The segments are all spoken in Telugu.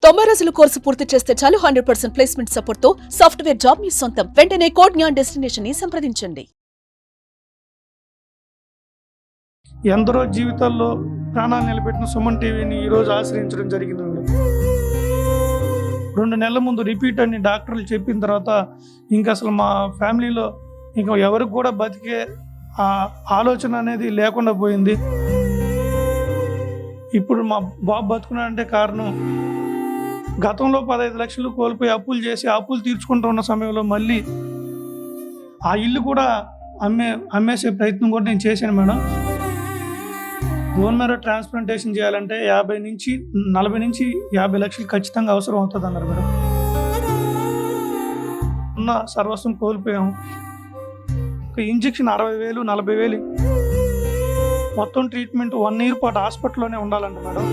90 రోజుల కోర్సు పూర్తి చేస్తే చాలు 100% ప్లేస్మెంట్ సపోర్ట్ తో సాఫ్ట్వేర్ జాబ్ మీ సొంతం. వెంటనే కోడ్ జ్ఞాన్ డెస్టినేషన్ ని సంప్రదించండి. ఎందరో జీవితాల్లో ప్రాణాలు నిలబెట్టిన సుమన్ టీవీని ఈరోజు ఆశ్రయించడం జరిగిందండి. 2 నెలల ముందు రిపీట్ అని డాక్టర్లు చెప్పిన తర్వాత ఇంకా అసలు మా ఫ్యామిలీలో ఇంకా ఎవరికి కూడా బతికే ఆలోచన అనేది లేకుండా పోయింది. ఇప్పుడు మా బాబు బతుకున్నాడంటే కారణం గతంలో 15 లక్షలు కోల్పోయి అప్పులు చేసి అప్పులు తీర్చుకుంటూ ఉన్న సమయంలో మళ్ళీ ఆ ఇల్లు కూడా అమ్మేసే ప్రయత్నం కూడా నేను చేశాను మేడం. బోన్ మ్యారో ట్రాన్స్ప్లాంటేషన్ చేయాలంటే 40 నుంచి 50 లక్షలు ఖచ్చితంగా అవసరం అవుతుంది అన్నారు మేడం. ఉన్న సర్వస్వం కోల్పోయాము. ఒక ఇంజెక్షన్ 60,000 40,000, మొత్తం ట్రీట్మెంట్ 1 year పాటు హాస్పిటల్లోనే ఉండాలంట మేడం.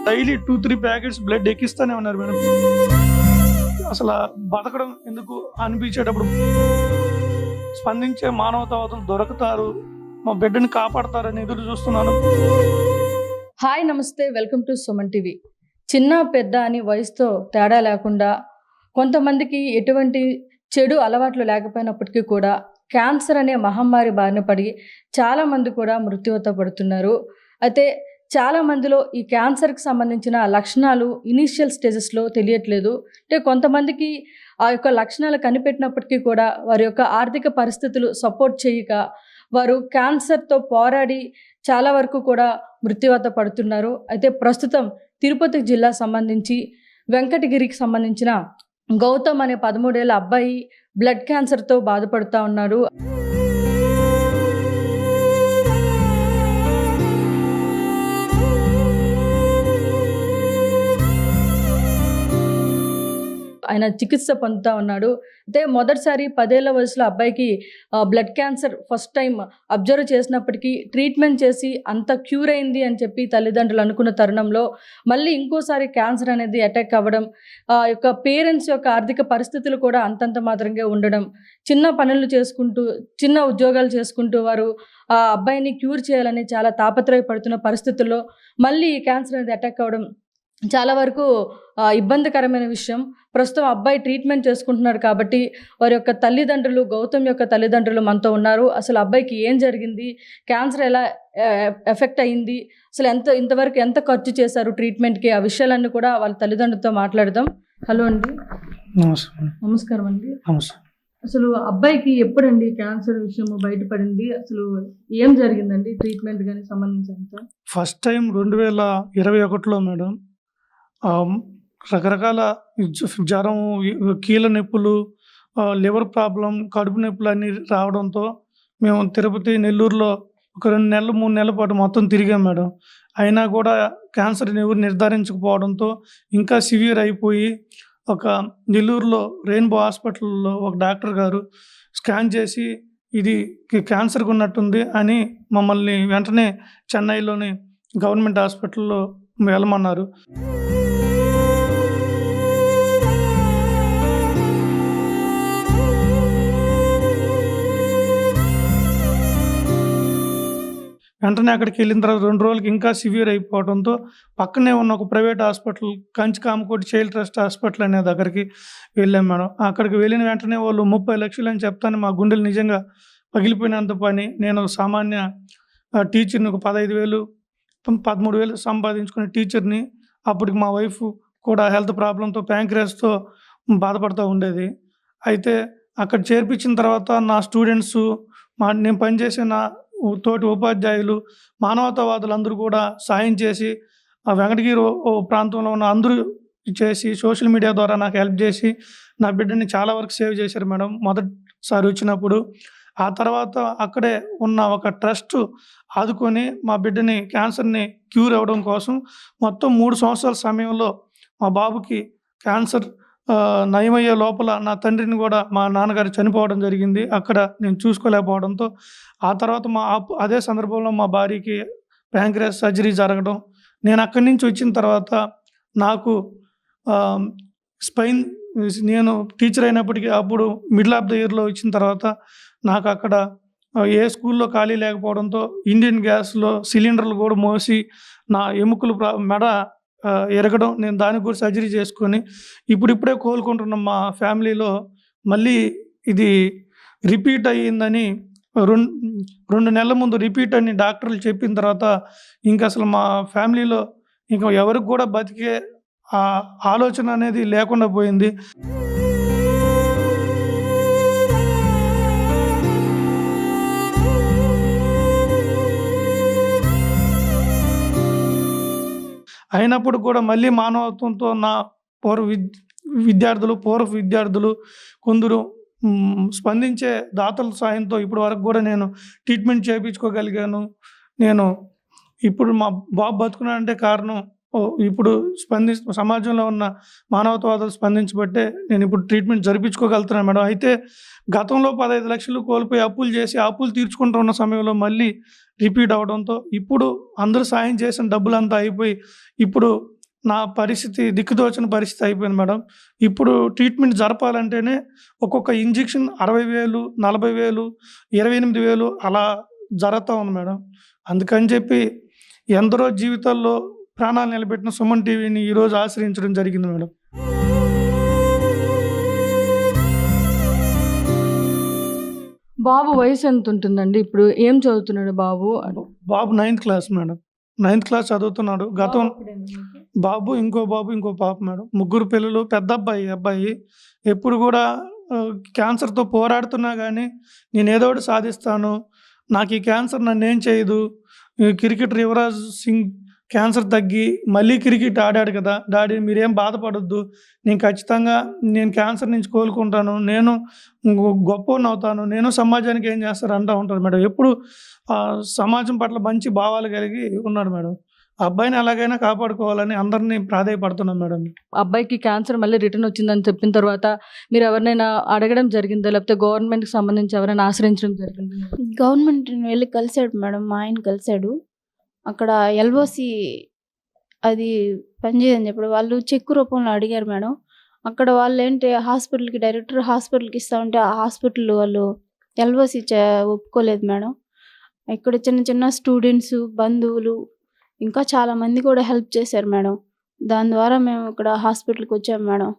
డైలీ 2-3 ప్యాకెట్స్ బ్లడ్ ఎక్కిస్తూనే ఉన్నారు మేడం. అసలు బతకడం ఎందుకు అనిపించేటప్పుడు స్పందించే మానవతావాదులు దొరుకుతారు, మా బిడ్డని కాపాడతారని ఎదురు చూస్తున్నాను. హాయ్, నమస్తే, వెల్కమ్ టు సుమన్ టీవీ. చిన్న పెద్ద అని వయసుతో తేడా లేకుండా కొంతమందికి ఎటువంటి చెడు అలవాట్లు లేకపోయినప్పటికీ కూడా క్యాన్సర్ అనే మహమ్మారి బారిన పడి చాలామంది కూడా మృత్యువత పడుతున్నారు. అయితే చాలామందిలో ఈ క్యాన్సర్కి సంబంధించిన లక్షణాలు ఇనీషియల్ స్టేజెస్లో తెలియట్లేదు. అంటే కొంతమందికి ఆ యొక్క లక్షణాలు కనిపెట్టినప్పటికీ కూడా వారి యొక్క ఆర్థిక పరిస్థితులు సపోర్ట్ చేయక వారు క్యాన్సర్తో పోరాడి చాలా వరకు కూడా మృత్యువత పడుతున్నారు. అయితే ప్రస్తుతం తిరుపతి జిల్లా సంబంధించి వెంకటగిరికి సంబంధించిన గౌతమ్ అనే 13 ఏళ్ల అబ్బాయి బ్లడ్ క్యాన్సర్తో బాధపడుతూ ఉన్నారు. ఆయన చికిత్స పొందుతూ ఉన్నాడు. అయితే మొదటిసారి 10 ఏళ్ల వయసులో అబ్బాయికి blood cancer first time observe చేసినప్పటికీ ట్రీట్మెంట్ చేసి అంత క్యూర్ అయింది అని చెప్పి తల్లిదండ్రులు అనుకున్న తరుణంలో మళ్ళీ ఇంకోసారి క్యాన్సర్ అనేది అటాక్ అవ్వడం, యొక్క పేరెంట్స్ యొక్క ఆర్థిక పరిస్థితులు కూడా అంతంత మాత్రంగా ఉండడం, చిన్న పనులు చేసుకుంటూ చిన్న ఉద్యోగాలు చేసుకుంటూ వారు ఆ అబ్బాయిని క్యూర్ చేయాలని చాలా తాపత్రయపడుతున్న పరిస్థితుల్లో మళ్ళీ ఈ క్యాన్సర్ అనేది అటాక్ అవ్వడం చాలా వరకు ఇబ్బందికరమైన విషయం. ప్రస్తుతం అబ్బాయి ట్రీట్మెంట్ చేసుకుంటున్నారు కాబట్టి వారి యొక్క తల్లిదండ్రులు, గౌతమ్ యొక్క తల్లిదండ్రులు మనతో ఉన్నారు. అసలు అబ్బాయికి ఏం జరిగింది, క్యాన్సర్ ఎలా ఎఫెక్ట్ అయ్యింది, అసలు ఇంతవరకు ఎంత ఖర్చు చేశారు ట్రీట్మెంట్కి, ఆ విషయాలన్నీ కూడా వాళ్ళ తల్లిదండ్రులతో మాట్లాడదాం. హలో అండి. నమస్కారం అండి. అసలు అబ్బాయికి ఎప్పుడండి క్యాన్సర్ విషయం బయటపడింది, అసలు ఏం జరిగిందండి ట్రీట్మెంట్ కానీ సంబంధించినంత? ఫస్ట్ టైం 2021లో మేడం. రకరకాల జ్వరం, కీళ్ళ నొప్పులు, లివర్ ప్రాబ్లం, కడుపు నొప్పులు అన్నీ రావడంతో మేము తిరుపతి, నెల్లూరులో ఒక 2 నెలలు 3 నెలల పాటు మొత్తం తిరిగాం మేడం. అయినా కూడా క్యాన్సర్ని ఎవరు నిర్ధారించకపోవడంతో ఇంకా సివియర్ అయిపోయి ఒక నెల్లూరులో రెయిన్బో హాస్పిటల్లో ఒక డాక్టర్ గారు స్కాన్ చేసి ఇది క్యాన్సర్గా ఉన్నట్టుంది అని మమ్మల్ని వెంటనే చెన్నైలోని గవర్నమెంట్ హాస్పిటల్లో వెళ్ళమన్నారు. వెంటనే అక్కడికి వెళ్ళిన తర్వాత 2 రోజులకి ఇంకా సివియర్ అయిపోవడంతో పక్కనే ఉన్న ఒక private hospital, Kanchi Kamakoti child trust hospital అనే దగ్గరికి వెళ్ళాం మేడం. అక్కడికి వెళ్ళిన వెంటనే వాళ్ళు 30 లక్షలు అని చెప్తాను మా గుండెలు నిజంగా పగిలిపోయినంత పని. నేను సామాన్య టీచర్ని, ఒక 15,000 13,000 సంపాదించుకునే టీచర్ని. అప్పటికి మా వైఫ్ కూడా హెల్త్ ప్రాబ్లంతో ప్యాంక్రియాస్తో బాధపడుతూ ఉండేది. అయితే అక్కడ చేర్పించిన తర్వాత నా స్టూడెంట్స్, నేను పనిచేసే నా తోటి ఉపాధ్యాయులు, మానవతావాదులు అందరూ కూడా సాయం చేసి ఆ వెంకటగిరి ప్రాంతంలో ఉన్న అందరూ చేసి సోషల్ మీడియా ద్వారా నాకు హెల్ప్ చేసి నా బిడ్డని చాలా వరకు సేవ్ చేశారు మేడం మొదటిసారి వచ్చినప్పుడు. ఆ తర్వాత అక్కడే ఉన్న ఒక ట్రస్ట్ ఆదుకొని మా బిడ్డని క్యాన్సర్ని క్యూర్ అవ్వడం కోసం మొత్తం 3 సంవత్సరాల సమయంలో మా బాబుకి క్యాన్సర్ నయమయ్యే లోపల నా తండ్రిని కూడా, మా నాన్నగారు చనిపోవడం జరిగింది. అక్కడ నేను చూసుకోలేకపోవడంతో ఆ తర్వాత అదే సందర్భంలో మా భార్యకి ప్యాంక్రియాస్ సర్జరీ జరగడం. నేను అక్కడి నుంచి వచ్చిన తర్వాత నాకు స్పైన్, నేను టీచర్ అయినప్పటికీ అప్పుడు మిడిల్ ఆఫ్ ద ఇయర్లో వచ్చిన తర్వాత నాకు అక్కడ ఏ స్కూల్లో ఖాళీ లేకపోవడంతో ఇండియన్ గ్యాస్లో సిలిండర్లు కూడా మోసి నా ఎముకలు మెడ ఎరగడం, నేను దానికి కూడా సర్జరీ చేసుకొని ఇప్పుడిప్పుడే కోలుకుంటున్న మా ఫ్యామిలీలో మళ్ళీ ఇది రిపీట్ అయ్యిందని 2 నెలల ముందు రిపీట్ అని డాక్టర్లు చెప్పిన తర్వాత ఇంక అసలు మా ఫ్యామిలీలో ఇంక ఎవరికి కూడా బతికే ఆలోచన అనేది లేకుండా పోయింది. అయినప్పుడు కూడా మళ్ళీ మానవత్వంతో నా పూర్వ విద్యార్థులు కొందరు స్పందించే దాతల సాయంతో ఇప్పటి వరకు కూడా నేను ట్రీట్మెంట్ చేయించుకోగలిగాను. నేను ఇప్పుడు మా బాబు బతుకున్నాడంటే కారణం ఇప్పుడు సమాజంలో ఉన్న మానవతావాదులు స్పందించబట్టే నేను ఇప్పుడు ట్రీట్మెంట్ జరిపించుకోగలుగుతున్నాను మేడం. అయితే గతంలో 15 లక్షలు కోల్పోయి అప్పులు తీర్చుకుంటున్న సమయంలో మళ్ళీ రిపీట్ అవడంతో ఇప్పుడు అందరూ సాయం చేసిన డబ్బులంతా అయిపోయి ఇప్పుడు నా పరిస్థితి దిక్కుదోచని పరిస్థితి అయిపోయింది మేడం. ఇప్పుడు ట్రీట్మెంట్ జరపాలంటేనే ఒక్కొక్క ఇంజెక్షన్ 60,000, 40,000, 28,000 అలా జరుగుతూ ఉంది మేడం. అందుకని చెప్పి ఎందరో జీవితాల్లో ప్రాణాలు నిలబెట్టిన సుమన్ టీవీని ఈరోజు ఆశ్రయించడం జరిగింది మేడం. బాబు వయసు ఎంత ఉంటుందండి? ఇప్పుడు ఏం చదువుతున్నాడు బాబు? బాబు 9th class madam. 9th class చదువుతున్నాడు. బాబు ఇంకో పాప మేడం. 3 పిల్లలు. పెద్ద అబ్బాయి ఎప్పుడు కూడా క్యాన్సర్తో పోరాడుతున్నా కానీ నేను ఏదో ఒకటి సాధిస్తాను, నాకు ఈ క్యాన్సర్ నన్ను ఏం చేయదు, క్రికెటర్ యువరాజ్ సింగ్ క్యాన్సర్ తగ్గి మళ్ళీ క్రికెట్ ఆడాడు కదా డాడీ, మీరేం బాధపడొద్దు, నేను క్యాన్సర్ నుంచి కోలుకుంటాను, నేను గొప్పవాడిని అవుతాను, నేను సమాజానికి ఏం చేస్తారు అంటూ ఉంటారు మేడం. ఎప్పుడు సమాజం పట్ల మంచి భావాలు కలిగి ఉన్నాడు మేడం. ఆ అబ్బాయిని ఎలాగైనా కాపాడుకోవాలని అందరినీ ప్రాధేయపడుతున్నాం మేడం. అబ్బాయికి క్యాన్సర్ మళ్ళీ రిటర్న్ వచ్చిందని చెప్పిన తర్వాత మీరు ఎవరినైనా అడగడం జరిగిందా, లేకపోతే గవర్నమెంట్కి సంబంధించి ఎవరైనా ఆశ్రయించడం జరిగింది? గవర్నమెంట్ వెళ్ళి కలిశాడు మేడం, మా ఆయన కలిశాడు. అక్కడ ఎల్ఓసి అది పనిచేయదని చెప్పాడు. వాళ్ళు చెక్ రూపంలో అడిగారు మేడం. అక్కడ వాళ్ళు ఏంటి డైరెక్టర్ హాస్పిటల్కి ఇస్తా ఉంటే ఆ హాస్పిటల్ వాళ్ళు ఎల్ఓసి ఒప్పుకోలేదు మేడం. ఇక్కడ చిన్న స్టూడెంట్స్, బంధువులు ఇంకా చాలామంది కూడా హెల్ప్ చేశారు మేడం. దాని ద్వారా మేము ఇక్కడ హాస్పిటల్కి వచ్చాము మేడం.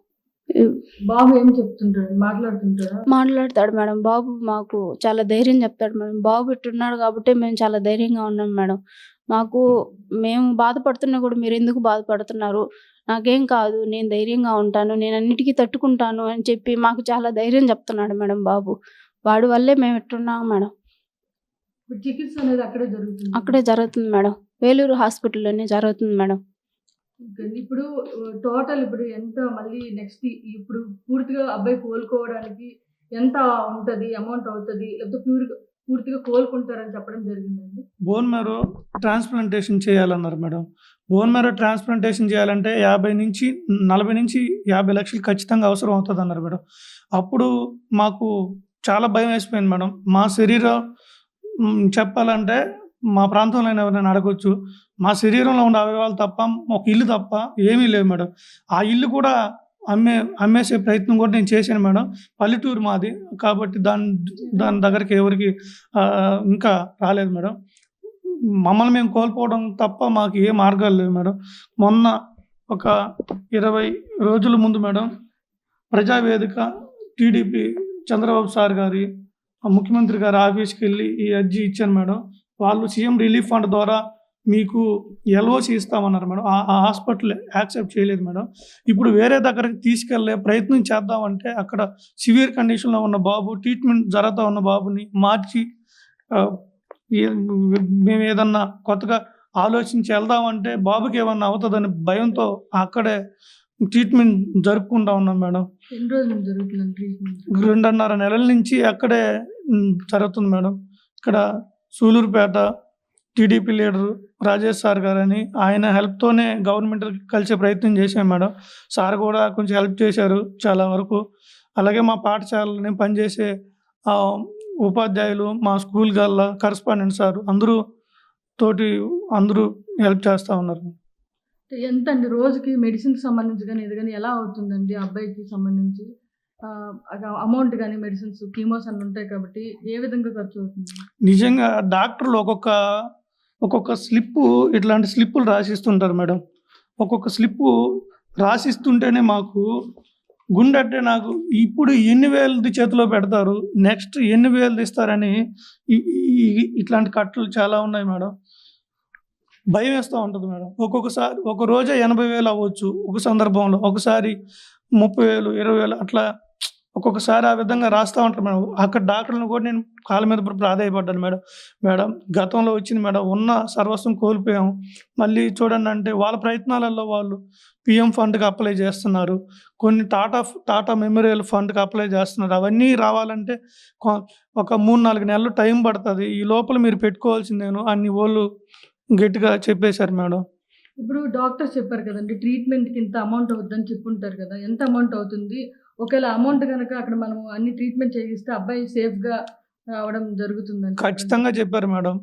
బాబు ఏం చెప్తుంటాడు? మాట్లాడతాడు మేడం. బాబు మాకు చాలా ధైర్యం చెప్తాడు మేడం. బాబు ఇట్టున్నాడు కాబట్టి మేము చాలా ధైర్యంగా ఉన్నాం మేడం. మేము బాధపడుతున్నా కూడా మీరు ఎందుకు బాధపడుతున్నారు, నాకేం కాదు, నేను ధైర్యంగా ఉంటాను, నేను అన్నిటికీ తట్టుకుంటాను అని చెప్పి మాకు చాలా ధైర్యం చెప్తున్నాడు మేడం బాబు. వాడి వల్లే మేము ఇట్టున్నాం మేడం. చికిత్స అనేది అక్కడే జరుగుతుంది మేడం. వేలూరు హాస్పిటల్లోనే జరుగుతుంది మేడం. ఇప్పుడు టోటల్ ఎంత మళ్ళీ నెక్స్ట్ ఇప్పుడు పూర్తిగా అబ్బాయి కోలుకోవడానికి ఎంత ఉంటుంది, అమౌంట్ అవుతుంది, లేకపోతే పూర్తిగా కోలుకుంటారని చెప్పడం జరిగిందండి? బోన్ మ్యారో ట్రాన్స్ప్లాంటేషన్ చేయాలన్నారు మేడం. బోన్ మ్యారో ట్రాన్స్ప్లాంటేషన్ చేయాలంటే 40 నుంచి 50 లక్షలు ఖచ్చితంగా అవసరం అవుతుంది అన్నారు మేడం. అప్పుడు మాకు చాలా భయం వేసిపోయింది మేడం. మా శరీరం చెప్పాలంటే మా ప్రాంతంలో ఎవరైనా అడగొచ్చు, మా శరీరంలో ఉన్న అవయవాలు తప్ప, ఒక ఇల్లు తప్ప ఏమీ లేవు మేడం. ఆ ఇల్లు కూడా అమ్మేసే ప్రయత్నం కూడా నేను చేశాను మేడం. పల్లెటూరు మాది కాబట్టి దాని దగ్గరికి ఎవరికి ఇంకా రాలేదు మేడం. మమ్మల్ని మేము కోల్పోవడం తప్ప మాకు ఏ మార్గాలు లేవు మేడం. మొన్న ఒక 20 రోజుల ముందు madam Prajavedika TDP Chandrababu sir గారి ముఖ్యమంత్రి గారి ఆఫీస్కి వెళ్ళి ఈ అర్జీ ఇచ్చాను మేడం. వాళ్ళు సీఎం రిలీఫ్ ఫండ్ ద్వారా మీకు ఎల్ఓసి ఇస్తామన్నారు మేడం. ఆ హాస్పిటల్ యాక్సెప్ట్ చేయలేదు మేడం. ఇప్పుడు వేరే దగ్గరికి తీసుకెళ్ళే ప్రయత్నం చేద్దామంటే అక్కడ సివియర్ కండిషన్లో ఉన్న బాబు, ట్రీట్మెంట్ జరుగుతూ ఉన్న బాబుని మార్చి మేము ఏదన్నా కొత్తగా ఆలోచించి వెళ్దామంటే బాబుకి ఏమన్నా అవుతుందని భయంతో అక్కడే ట్రీట్మెంట్ జరుపుకుంటా ఉన్నాం మేడం. 2.5 నెలల నుంచి అక్కడే జరుగుతుంది మేడం. ఇక్కడ Sullurpeta TDP leader Rajesh sir గారని ఆయన హెల్ప్తోనే గవర్నమెంట్ కలిసే ప్రయత్నం చేశాం మేడం. సార్ కూడా కొంచెం హెల్ప్ చేశారు చాలా వరకు. అలాగే మా పాఠశాలని పనిచేసే ఉపాధ్యాయులు, మా స్కూల్ గల్లా కరస్పాండెంట్ సార్ అందరూ హెల్ప్ చేస్తూ ఉన్నారు. ఎంత అండి రోజుకి మెడిసిన్కి సంబంధించి కానీ ఇది కానీ ఎలా అవుతుందండి? అబ్బాయికి సంబంధించి అమౌంట్ కానీ మెడిసిన్స్, కీమోస్ అన్నీ ఉంటాయి కాబట్టి ఏ విధంగా ఖర్చు అవుతుంది? నిజంగా డాక్టర్లు ఒక్కొక్క స్లిప్పు ఇట్లాంటి స్లిప్పులు రాసిస్తుంటారు మేడం. ఒక్కొక్క స్లిప్పు రాసిస్తుంటేనే మాకు గుండె అంటే నాకు ఇప్పుడు ఎన్ని వేలది చేతిలో పెడతారు, నెక్స్ట్ ఎన్ని వేలది ఇస్తారని ఇట్లాంటి కట్టలు చాలా ఉన్నాయి మేడం. భయం వేస్తూ ఉంటుంది మేడం. ఒక్కొక్కసారి ఒక రోజే 80,000 అవ్వచ్చు ఒక సందర్భంలో, ఒకసారి 30,000, 20,000 అట్లా ఒక్కొక్కసారి ఆ విధంగా రాస్తూ ఉంటారు మేడం. అక్కడ డాక్టర్లను కూడా నేను కాళ్ళ మీద ప్రాధేయపడ్డాను మేడం. మేడం గతంలో వచ్చింది మేడం, ఉన్న సర్వస్వం కోల్పోయాము. మళ్ళీ చూడండి అంటే వాళ్ళ ప్రయత్నాలలో వాళ్ళు పిఎం ఫండ్కి అప్లై చేస్తున్నారు, కొన్ని టాటా మెమోరియల్ ఫండ్కి అప్లై చేస్తున్నారు. అవన్నీ రావాలంటే ఒక 3-4 నెలలు టైం పడుతుంది. ఈ లోపల మీరు పెట్టుకోవాల్సిందేను అన్ని వాళ్ళు గట్టిగా చెప్పేశారు మేడం. ఇప్పుడు డాక్టర్స్ చెప్పారు కదండి, ట్రీట్మెంట్కి ఇంత అమౌంట్ అవుతుందని చెప్పుంటారు కదా, ఎంత అమౌంట్ అవుతుంది? ఒకవేళ అమౌంట్ కనుక అక్కడ మనం అన్ని ట్రీట్మెంట్ చేయిస్తే అబ్బాయి సేఫ్గా రావడం జరుగుతుందని ఖచ్చితంగా చెప్పారు madam.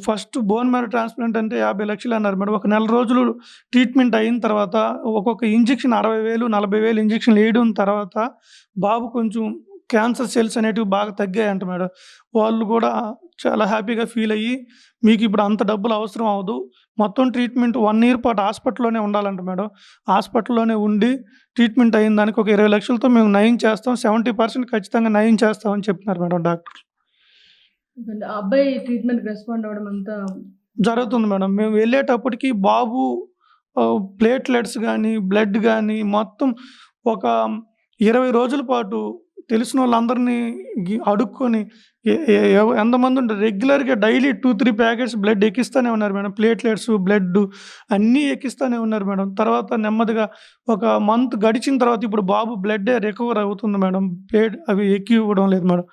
First bone marrow transplant అంటే 50 లక్షలు అన్నారు మేడం. ఒక నెల రోజులు ట్రీట్మెంట్ అయిన తర్వాత ఒక్కొక్క ఇంజెక్షన్ 60,000, 40,000 ఇంజెక్షన్లు వేయడం తర్వాత బాబు కొంచెం క్యాన్సర్ సెల్స్ అనేటివి బాగా తగ్గాయంట మేడం. వాళ్ళు కూడా చాలా హ్యాపీగా ఫీల్ అయ్యి, మీకు ఇప్పుడు అంత డబ్బులు అవసరం అవ్వదు, మొత్తం ట్రీట్మెంట్ 1 ఇయర్ పాటు హాస్పిటల్లోనే ఉండాలంట మేడం. హాస్పిటల్లోనే ఉండి ట్రీట్మెంట్ అయిన దానికి ఒక 20 లక్షలతో మేము నయం చేస్తాం, 70% ఖచ్చితంగా నయం చేస్తామని చెప్తున్నారు మేడం డాక్టర్. అబ్బాయి ట్రీట్మెంట్ రెస్పాండ్ అవ్వడం అంతా జరుగుతుంది మేడం. మేము వెళ్ళేటప్పటికి బాబు ప్లేట్లెట్స్ కానీ బ్లడ్ కానీ మొత్తం ఒక 20 రోజుల పాటు తెలిసిన వాళ్ళందరినీ అడుక్కొని ఎంతమంది ఉంటారు రెగ్యులర్గా డైలీ 2-3 ప్యాకెట్స్ బ్లడ్ ఎక్కిస్తూనే ఉన్నారు మేడం. ప్లేట్లెట్స్ బ్లడ్ అన్నీ ఎక్కిస్తూనే ఉన్నారు మేడం. తర్వాత నెమ్మదిగా ఒక మంత్ గడిచిన తర్వాత ఇప్పుడు బాబు బ్లడ్ రికవర్ అవుతుంది మేడం. ప్లేట్ అవి ఎక్కి ఇవ్వడం లేదు మేడం.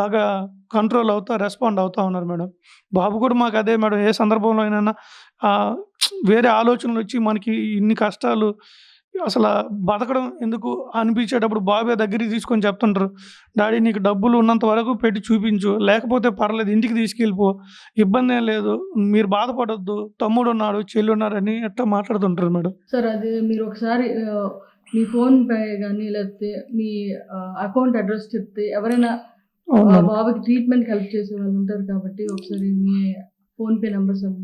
బాగా కంట్రోల్ రెస్పాండ్ అవుతూ ఉన్నారు మేడం. బాబు కూడా మాకు అదే మేడం, ఏ సందర్భంలో అయినా వేరే ఆలోచనలు వచ్చి మనకి ఇన్ని కష్టాలు అసలు బతకడం ఎందుకు అనిపించేటప్పుడు బాబే దగ్గరికి తీసుకొని చెప్తుంటారు, డాడీ నీకు డబ్బులు ఉన్నంత వరకు పెట్టి చూపించు, లేకపోతే పర్లేదు ఇంటికి తీసుకెళ్ళిపో, ఇబ్బంది ఏం లేదు, మీరు బాధపడొద్దు, తమ్ముడు ఉన్నాడు చెల్లి ఉన్నారని అట్లా మాట్లాడుతుంటారు మేడం. సార్ అది మీరు ఒకసారి మీ ఫోన్ పే కానీ లేకపోతే మీ అకౌంట్ అడ్రస్ చెప్తే ఎవరైనా బాబుకి ట్రీట్మెంట్ హెల్ప్ చేసే వాళ్ళు ఉంటారు కాబట్టి ఒకసారి మీ ఫోన్పే నెంబర్ సార్.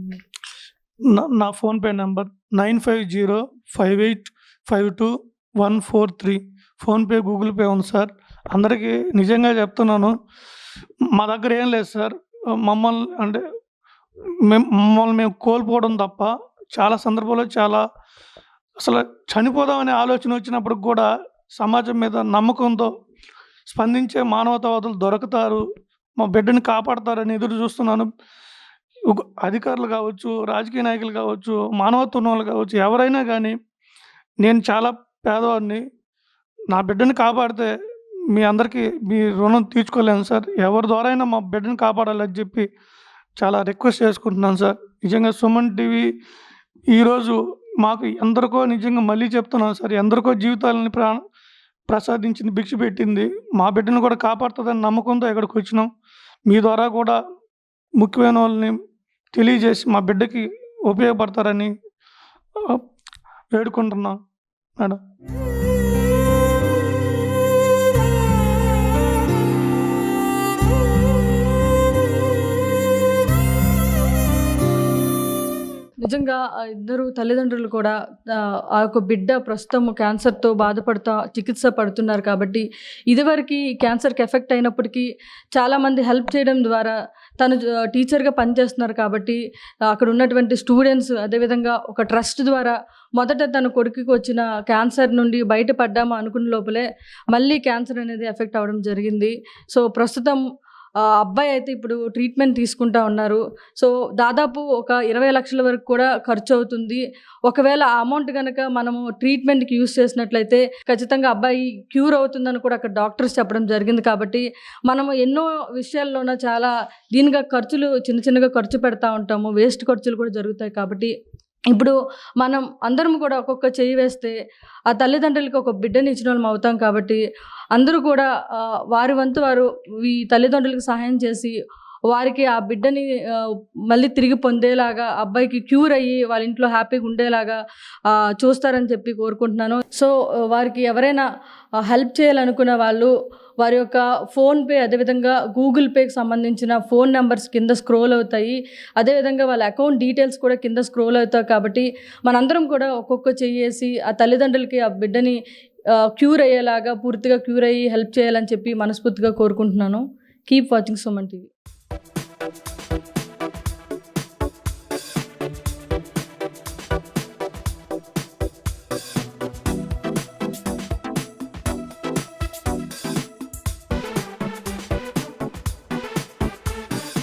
నా PhonePe number 9505252143. PhonePe Google pay ఉంది సార్. అందరికీ నిజంగా చెప్తున్నాను, మా దగ్గర ఏం లేదు సార్. మమ్మల్ని మేము కోల్పోవడం తప్ప చాలా సందర్భాల్లో చాలా అసలు చనిపోదామనే ఆలోచన వచ్చినప్పుడు కూడా సమాజం మీద నమ్మకంతో స్పందించే మానవతావాదులు దొరుకుతారు, మా బిడ్డని కాపాడతారని ఎదురు చూస్తున్నాను. అధికారులు కావచ్చు, రాజకీయ నాయకులు కావచ్చు, మానవత్వం వాళ్ళు కావచ్చు, ఎవరైనా కానీ నేను చాలా పేదవాడిని, నా బిడ్డని కాపాడితే మీ అందరికీ మీ రుణం తీర్చుకోలేను సార్. ఎవరి ద్వారా అయినా మా బిడ్డని కాపాడాలని చెప్పి చాలా రిక్వెస్ట్ చేసుకుంటున్నాను సార్. నిజంగా సుమన్ టీవీ ఈరోజు మాకు ఎందరికో, నిజంగా మళ్ళీ చెప్తున్నాను సార్, ఎందరికో జీవితాలని ప్రసాదించింది, భిక్ష పెట్టింది. మా బిడ్డను కూడా కాపాడుతుందని నమ్మకంతో ఇక్కడికి వచ్చినాం. మీ ద్వారా కూడా ముఖ్యమైన వాళ్ళని తెలియజేసి మా బిడ్డకి ఉపయోగపడతారని వేడుకుంటున్నాం మేడం. నిజంగా ఇద్దరు తల్లిదండ్రులు కూడా ఆ యొక్క బిడ్డ ప్రస్తుతం క్యాన్సర్తో బాధపడుతూ చికిత్స పడుతున్నారు కాబట్టి ఇదివరకు క్యాన్సర్కి ఎఫెక్ట్ అయినప్పటికీ చాలామంది హెల్ప్ చేయడం ద్వారా తను టీచర్గా పనిచేస్తున్నారు కాబట్టి అక్కడ ఉన్నటువంటి స్టూడెంట్స్ అదేవిధంగా ఒక ట్రస్ట్ ద్వారా మొదట తన కొడుకుకి వచ్చిన క్యాన్సర్ నుండి బయటపడ్డామా అనుకున్న లోపలే మళ్ళీ క్యాన్సర్ అనేది ఎఫెక్ట్ అవ్వడం జరిగింది. సో ప్రస్తుతం అబ్బాయి అయితే ఇప్పుడు ట్రీట్మెంట్ తీసుకుంటా ఉన్నారు. సో దాదాపు ఒక 20 లక్షల వరకు కూడా ఖర్చు అవుతుంది. ఒకవేళ ఆ అమౌంట్ కనుక మనము ట్రీట్మెంట్కి యూజ్ చేసినట్లయితే ఖచ్చితంగా అబ్బాయి క్యూర్ అవుతుందని కూడా అక్కడ డాక్టర్స్ చెప్పడం జరిగింది. కాబట్టి మనము ఎన్నో విషయాల్లోన చాలా దీనిగా ఖర్చులు చిన్నగా ఖర్చు పెడతా ఉంటాము, వేస్ట్ ఖర్చులు కూడా జరుగుతాయి. కాబట్టి ఇప్పుడు మనం అందరం కూడా ఒక్కొక్క చెయ్యి వేస్తే ఆ తల్లిదండ్రులకి ఒక బిడ్డని ఇచ్చిన వాళ్ళం అవుతాం. కాబట్టి అందరూ కూడా వారి వంతు వారు ఈ తల్లిదండ్రులకు సహాయం చేసి వారికి ఆ బిడ్డని మళ్ళీ తిరిగి పొందేలాగా, అబ్బాయికి క్యూర్ అయ్యి వాళ్ళ ఇంట్లో హ్యాపీగా ఉండేలాగా చూస్తారని చెప్పి కోరుకుంటున్నాను. సో వారికి ఎవరైనా హెల్ప్ చేయాలనుకున్న వాళ్ళు వారి యొక్క ఫోన్పే అదేవిధంగా గూగుల్ పేకి సంబంధించిన ఫోన్ నెంబర్స్ కింద స్క్రోల్ అవుతాయి. అదేవిధంగా వాళ్ళ అకౌంట్ డీటెయిల్స్ కూడా కింద స్క్రోల్ అవుతాయి. కాబట్టి మనందరం కూడా ఒక్కొక్క చెయ్యేసి ఆ తల్లిదండ్రులకి ఆ బిడ్డని క్యూర్ అయ్యేలాగా పూర్తిగా క్యూర్ అయ్యి హెల్ప్ చేయాలని చెప్పి మనస్ఫూర్తిగా కోరుకుంటున్నాను. Keep watching Suman TV.